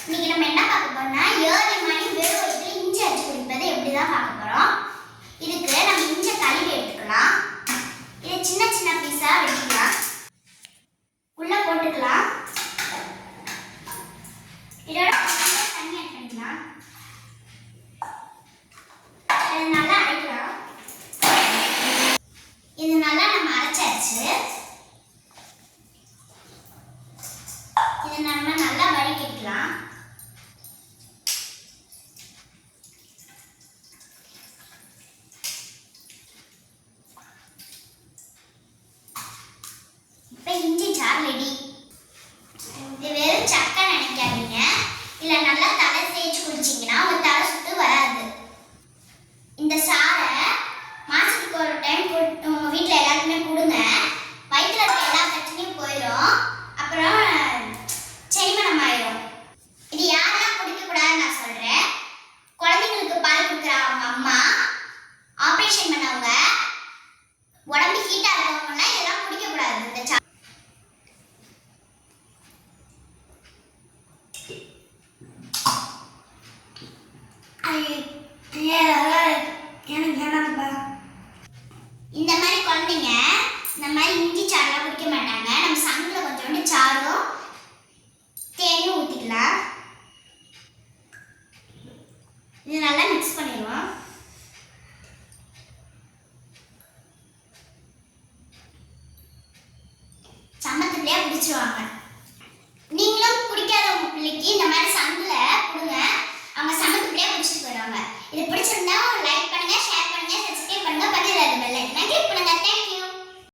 இன்னைக்கு நம்ம என்ன பார்க்க போறோம்னா ஏர்லி மார்னிங் வெறும் வயித்துல இஞ்சி அரைச்சு குடிப்பது எப்படி தான் பார்க்க போறோம். இதுக்கு நம்ம இஞ்சி கழுவி எடுத்துக்கலாம். இதை சின்ன சின்ன பீஸா வெட்டிக்கலாம். உள்ள போட்டுக்கலாம். இதோட தண்ணி ஆட் பண்ணிக்கலாம். இது நல்லா அரைக்கலாம். இது நல்லா நம்ம அரைச்சாச்சு. இதை நம்ம நல்லா வடிகட்டிக்கலாம். இப்போ இஞ்சி சாறு ரெடி. இது வெறும் சக்கை நினைக்காதீங்க. இல்லை நல்லா தலை தேய்ச்சி குடிச்சிங்கன்னா உங்க தலை சுத்து வராது. இந்த சாரை மாசத்துக்கு ஒரு டைம் உங்க வீட்டில் எல்லாருக்குமே கொடுங்க. வயிற்றுல இருக்க எல்லா பிரச்சனையும் போயிடும். அப்புறம் செரிமானம் ஆயிடும். இது யாரெல்லாம் குடிக்கக்கூடாதுன்னு நான் சொல்கிறேன். குழந்தைங்களுக்கு பால் கொடுக்குற அவங்க அம்மா, ஆப்ரேஷன் பண்ணவங்க, உடம்பு ஹீட்டாக இருக்கவங்கலாம் இதெல்லாம் குடிக்கக்கூடாது. இந்த இந்த மாதிரி குழந்தைங்க இந்த மாதிரி இஞ்சி சாறுலாம் குடிக்க மாட்டாங்க. நம்ம சங்கில் கொஞ்சோண்டு சாறும் தேனும் ஊற்றிக்கலாம். இது நல்லா மிக்ஸ் பண்ணிடுவோம். சமத்துலேயே குடிச்சிருவாங்க. நீங்களும் குடிக்காத உங்க பிள்ளைக்கு இந்த மாதிரி சங்கில் கொடுங்க. அவங்க சமத்துலேயே குடிச்சிட்டு போயிடுவாங்க. இது பிடிச்சிருந்தா லைக் பண்ணுங்க, ஷேர் பண்ணுங்க, சப்ஸ்கிரைப் பண்ணுங்க, பக்கத்துல இருக்க பெல் ஐகானை கிளிக் பண்ணுங்க.